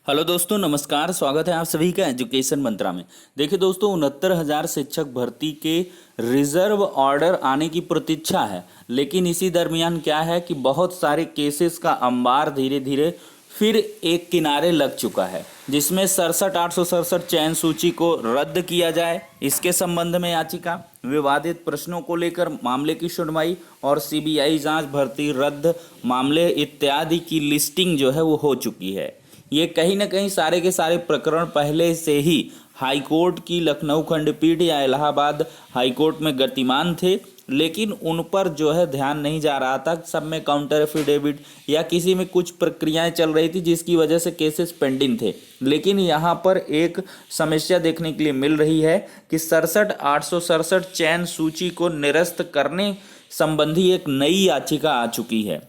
Hello दोस्तों, नमस्कार। स्वागत है आप सभी का एजुकेशन मंत्रा में। देखिए दोस्तों, 69,000 शिक्षक भर्ती के रिजर्व ऑर्डर आने की प्रतीक्षा है, लेकिन इसी दरमियान क्या है कि बहुत सारे केसेस का अंबार धीरे धीरे फिर एक किनारे लग चुका है, जिसमें 67,867 चयन सूची को रद्द किया जाए, इसके संबंध में याचिका, विवादित प्रश्नों को लेकर मामले की सुनवाई और सीबीआई जांच, भर्ती रद्द मामले इत्यादि की लिस्टिंग जो है वो हो चुकी है। ये कहीं ना कहीं सारे के सारे प्रकरण पहले से ही हाई कोर्ट की लखनऊ खंडपीठ या इलाहाबाद हाई कोर्ट में गतिमान थे, लेकिन उन पर जो है ध्यान नहीं जा रहा था। सब में काउंटर एफिडेविट या किसी में कुछ प्रक्रियाएं चल रही थी, जिसकी वजह से केसेस पेंडिंग थे। लेकिन यहाँ पर एक समस्या देखने के लिए मिल रही है कि 67,867 चयन सूची को निरस्त करने संबंधी एक नई याचिका आ चुकी है,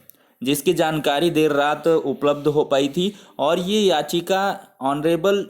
जिसकी जानकारी देर रात उपलब्ध हो पाई थी। और ये याचिका ऑनरेबल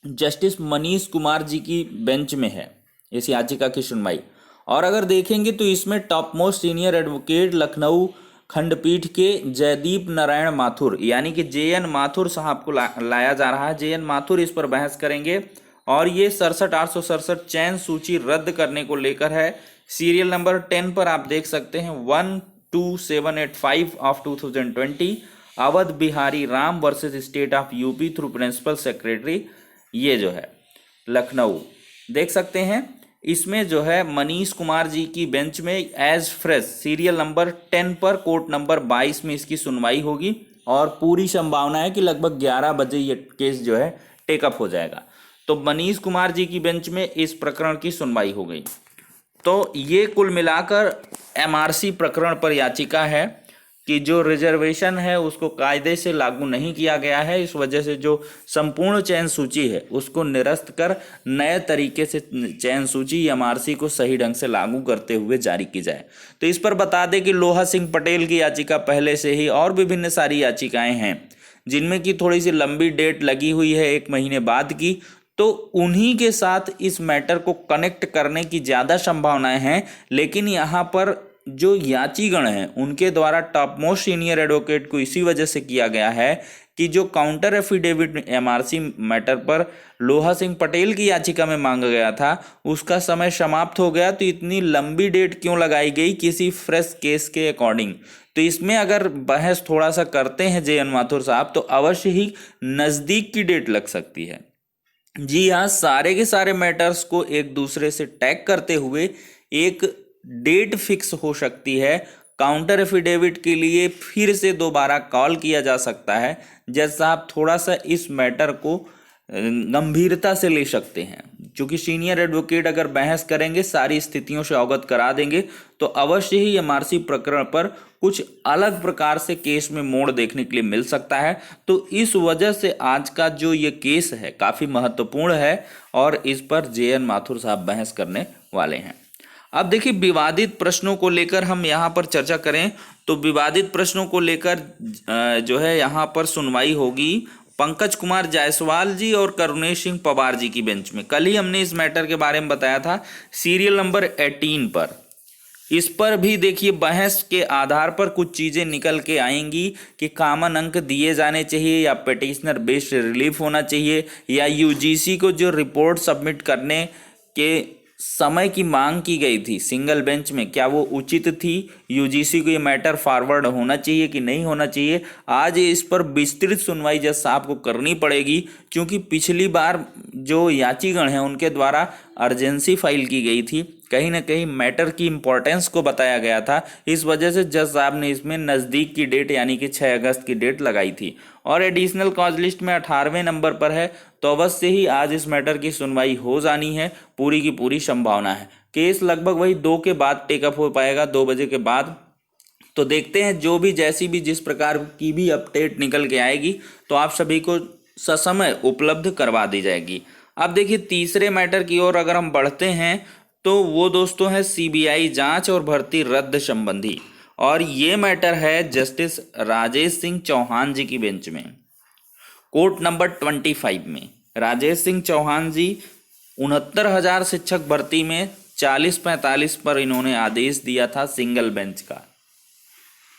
जस्टिस मनीष कुमार जी की बेंच में है, इस याचिका की सुनवाई। और अगर देखेंगे तो इसमें top most senior advocate Lucknow खंडपीठ के जयदीप नारायण माथुर यानी कि JN माथुर साहब को लाया जा रहा है। JN माथुर इस पर बहस करेंगे और ये 67,867 चयन सूची रद्द करने को लेकर है। सीरियल नंबर 10 पर आप देख सकते हैं 12785 of 2020 Awadh Bihari Ram versus state of UP through principal secretary, ये जो है लखनऊ देख सकते हैं। इसमें जो है मनीष कुमार जी की बेंच में एज फ्रेश सीरियल नंबर 10 पर कोर्ट नंबर 22 में इसकी सुनवाई होगी और पूरी संभावना है कि लगभग 11 बजे ये केस जो है टेकअप हो जाएगा। तो मनीष कुमार जी की बेंच में इस प्रकरण की सुनवाई हो गई। तो ये कुल मिलाकर MRC प्रकरण पर याचिका है कि जो रिजर्वेशन है उसको कायदे से लागू नहीं किया गया है। इस वजह से जो संपूर्ण चयन सूची है उसको निरस्त कर नए तरीके से चयन सूची MRC को सही ढंग से लागू करते हुए जारी की जाए। तो इस पर बता दें कि लोहा सिंह पटेल की याचिका पहले से ही और विभिन्न सारी याचिकाएं हैं, जिनमें की थोड़ी सी लंबी डेट लगी हुई है 1 महीने बाद की। तो उन्हीं के साथ इस मैटर को कनेक्ट करने की ज़्यादा संभावनाएं हैं। लेकिन यहाँ पर जो याचीगण हैं उनके द्वारा टॉप मोस्ट सीनियर एडवोकेट को इसी वजह से किया गया है कि जो काउंटर एफिडेविट MRC मैटर पर लोहा सिंह पटेल की याचिका में मांगा गया था उसका समय समाप्त हो गया। तो इतनी लंबी डेट क्यों लगाई गई किसी फ्रेश केस के अकॉर्डिंग? तो इसमें अगर बहस थोड़ा सा करते हैं JN माथुर साहब, तो अवश्य ही नज़दीक की डेट लग सकती है। जी हाँ, सारे के सारे मैटर्स को एक दूसरे से टैग करते हुए एक डेट फिक्स हो सकती है। काउंटर एफिडेविट के लिए फिर से दोबारा कॉल किया जा सकता है। जज साहब थोड़ा सा इस मैटर को गंभीरता से ले सकते हैं, क्योंकि सीनियर एडवोकेट अगर बहस करेंगे, सारी स्थितियों से अवगत करा देंगे, तो अवश्य ही MRC प्रकरण पर कुछ अलग प्रकार से केस में मोड़ देखने के लिए मिल सकता है। तो इस वजह से आज का जो ये केस है काफ़ी महत्वपूर्ण है और इस पर JN माथुर साहब बहस करने वाले हैं। अब देखिए, विवादित प्रश्नों को लेकर हम यहाँ पर चर्चा करें तो विवादित प्रश्नों को लेकर जो है यहाँ पर सुनवाई होगी पंकज कुमार जायसवाल जी और करुणेश सिंह पवार जी की बेंच में। कल ही हमने इस मैटर के बारे में बताया था सीरियल नंबर 18 पर। इस पर भी देखिए बहस के आधार पर कुछ चीज़ें निकल के आएंगी कि कॉमन अंक दिए जाने चाहिए या पिटिशनर बेस्ड रिलीफ होना चाहिए, या UGC को जो रिपोर्ट सबमिट करने के समय की मांग की गई थी सिंगल बेंच में, क्या वो उचित थी? UGC को ये मैटर फॉरवर्ड होना चाहिए कि नहीं होना चाहिए? आज इस पर विस्तृत सुनवाई जज साहब को करनी पड़ेगी, क्योंकि पिछली बार जो याचीगण हैं उनके द्वारा अर्जेंसी फाइल की गई थी, कहीं ना कहीं मैटर की इम्पोर्टेंस को बताया गया था। इस वजह से जज साहब ने इसमें नज़दीक की डेट यानी कि 6 अगस्त की डेट लगाई थी और एडिशनल कॉज लिस्ट में 18वें नंबर पर है। तो अवश्य ही आज इस मैटर की सुनवाई हो जानी है, पूरी की पूरी संभावना है। केस लगभग वही 2 के बाद टेकअप हो पाएगा, 2 बजे के बाद। तो देखते हैं, जो भी जैसी भी जिस प्रकार की भी अपडेट निकल के आएगी तो आप सभी को ससमय उपलब्ध करवा दी जाएगी। अब देखिए, तीसरे मैटर की ओर अगर हम बढ़ते हैं तो वो दोस्तों है CBI जांच और भर्ती रद्द संबंधी, और ये मैटर है जस्टिस राजेश सिंह चौहान जी की बेंच में। कोर्ट नंबर 25 में राजेश सिंह चौहान जी 69,000 शिक्षक भर्ती में 40-45 पर इन्होंने आदेश दिया था सिंगल बेंच का,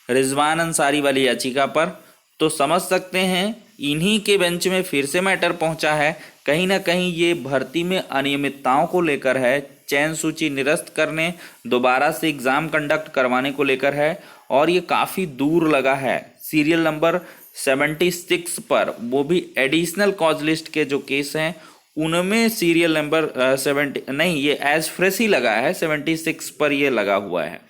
रिजवान अंसारी वाली याचिका पर। तो समझ सकते हैं इन्हीं के बेंच में फिर से मैटर पहुंचा है। कहीं ना कहीं ये भर्ती में अनियमितताओं को लेकर है, चयन सूची निरस्त करने, दोबारा से एग्जाम कंडक्ट करवाने को लेकर है, और ये काफ़ी दूर लगा है। सीरियल नंबर 76 पर, वो भी एडिशनल कॉज लिस्ट के जो केस हैं उनमें सीरियल नंबर 70 नहीं, ये एज फ्रेश ही लगा है, 76 पर ये लगा हुआ है।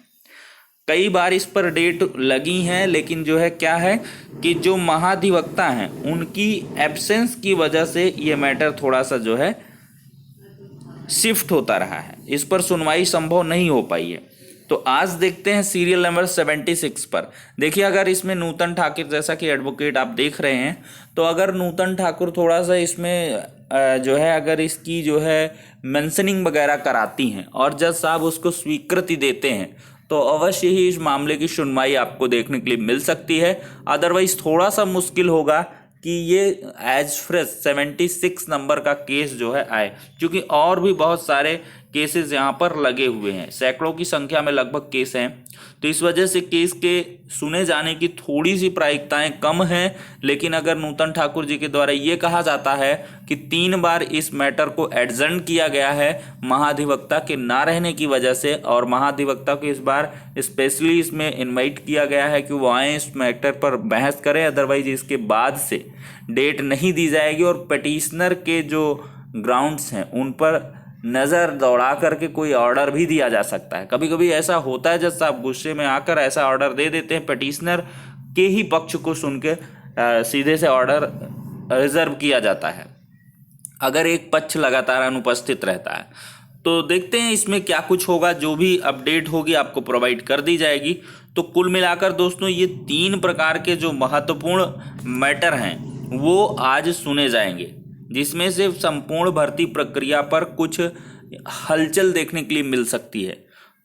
कई बार इस पर डेट लगी हैं, लेकिन जो है क्या है कि जो महाधिवक्ता हैं उनकी एब्सेंस की वजह से ये मैटर थोड़ा सा जो है शिफ्ट होता रहा है, इस पर सुनवाई संभव नहीं हो पाई है। तो आज देखते हैं सीरियल नंबर 76 पर। देखिए, अगर इसमें नूतन ठाकुर जैसा कि एडवोकेट आप देख रहे हैं, तो अगर नूतन ठाकुर थोड़ा सा इसमें जो है अगर इसकी जो है मेंशनिंग वगैरह कराती हैं और जज साहब उसको स्वीकृति देते हैं, तो अवश्य ही इस मामले की सुनवाई आपको देखने के लिए मिल सकती है। अदरवाइज थोड़ा सा मुश्किल होगा कि ये एज फ्रेश 76 नंबर का केस जो है आए, क्योंकि और भी बहुत सारे केसेस यहाँ पर लगे हुए हैं, सैकड़ों की संख्या में लगभग केस हैं। तो इस वजह से केस के सुने जाने की थोड़ी सी प्रायिकताएं कम हैं। लेकिन अगर नूतन ठाकुर जी के द्वारा ये कहा जाता है कि 3 बार इस मैटर को एडजर्न किया गया है महाधिवक्ता के ना रहने की वजह से, और महाधिवक्ता को इस बार स्पेशली इसमें इन्वाइट किया गया है कि वो आए इस मैटर पर बहस करें, अदरवाइज इसके बाद से डेट नहीं दी जाएगी और पिटीशनर के जो ग्राउंड्स हैं उन पर नज़र दौड़ा करके कोई ऑर्डर भी दिया जा सकता है। कभी कभी ऐसा होता है जज साहब गुस्से में आकर ऐसा ऑर्डर दे देते हैं, पिटीशनर के ही पक्ष को सुन के सीधे से ऑर्डर रिजर्व किया जाता है अगर एक पक्ष लगातार अनुपस्थित रहता है। तो देखते हैं इसमें क्या कुछ होगा, जो भी अपडेट होगी आपको प्रोवाइड कर दी जाएगी। तो कुल मिलाकर दोस्तों ये 3 प्रकार के जो महत्वपूर्ण मैटर हैं वो आज सुने जाएंगे, जिसमें से संपूर्ण भर्ती प्रक्रिया पर कुछ हलचल देखने के लिए मिल सकती है।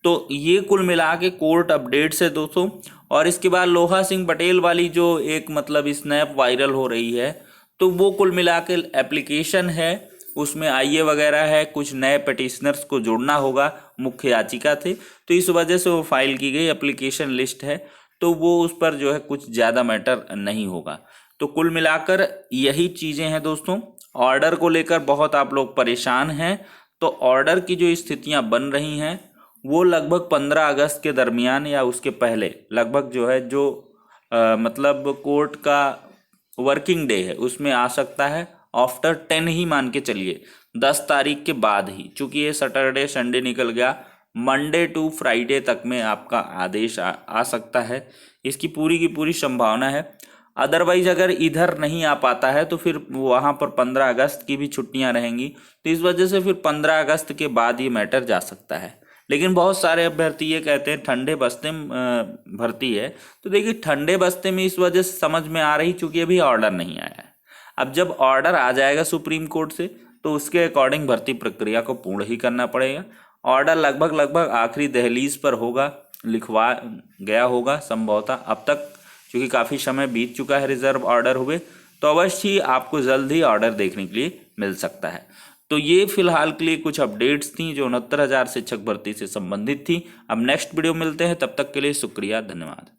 तो ये कुल मिला के कोर्ट अपडेट्स है दोस्तों। और इसके बाद लोहा सिंह पटेल वाली जो एक मतलब स्नैप वायरल हो रही है, तो वो कुल मिला के एप्लीकेशन है, उसमें आईए वगैरह है, कुछ नए पिटिशनर्स को जोड़ना होगा, मुख्य याचिका थे, तो इस वजह से वो फाइल की गई एप्लीकेशन लिस्ट है, तो वो उस पर जो है कुछ ज़्यादा मैटर नहीं होगा। तो कुल मिलाकर यही चीज़ें हैं दोस्तों। ऑर्डर को लेकर बहुत आप लोग परेशान हैं, तो ऑर्डर की जो स्थितियां बन रही हैं वो लगभग 15 अगस्त के दरमियान या उसके पहले लगभग जो है जो मतलब कोर्ट का वर्किंग डे है उसमें आ सकता है। आफ्टर 10 ही मान के चलिए, 10 तारीख के बाद ही, चूँकि ये सैटरडे संडे निकल गया, मंडे टू फ्राइडे तक में आपका आदेश आ सकता है, इसकी पूरी की पूरी संभावना है। अदरवाइज अगर इधर नहीं आ पाता है तो फिर वहाँ पर 15 अगस्त की भी छुट्टियां रहेंगी, तो इस वजह से फिर 15 अगस्त के बाद ये मैटर जा सकता है। लेकिन बहुत सारे अभ्यर्थी ये कहते हैं ठंडे बस्ते में भर्ती है, तो देखिए ठंडे बस्ते में इस वजह से समझ में आ रही चूँकि अभी ऑर्डर नहीं आया है। अब जब ऑर्डर आ जाएगा सुप्रीम कोर्ट से तो उसके अकॉर्डिंग भर्ती प्रक्रिया को पूर्ण ही करना पड़ेगा। ऑर्डर लगभग आखिरी दहलीज पर होगा, लिखवा गया होगा संभवतः। अब तक क्योंकि काफ़ी समय बीत चुका है रिजर्व ऑर्डर हुए, तो अवश्य ही आपको जल्द ही ऑर्डर देखने के लिए मिल सकता है। तो ये फिलहाल के लिए कुछ अपडेट्स थी जो 69,000 शिक्षक भर्ती से संबंधित थी। अब नेक्स्ट वीडियो मिलते हैं, तब तक के लिए शुक्रिया, धन्यवाद।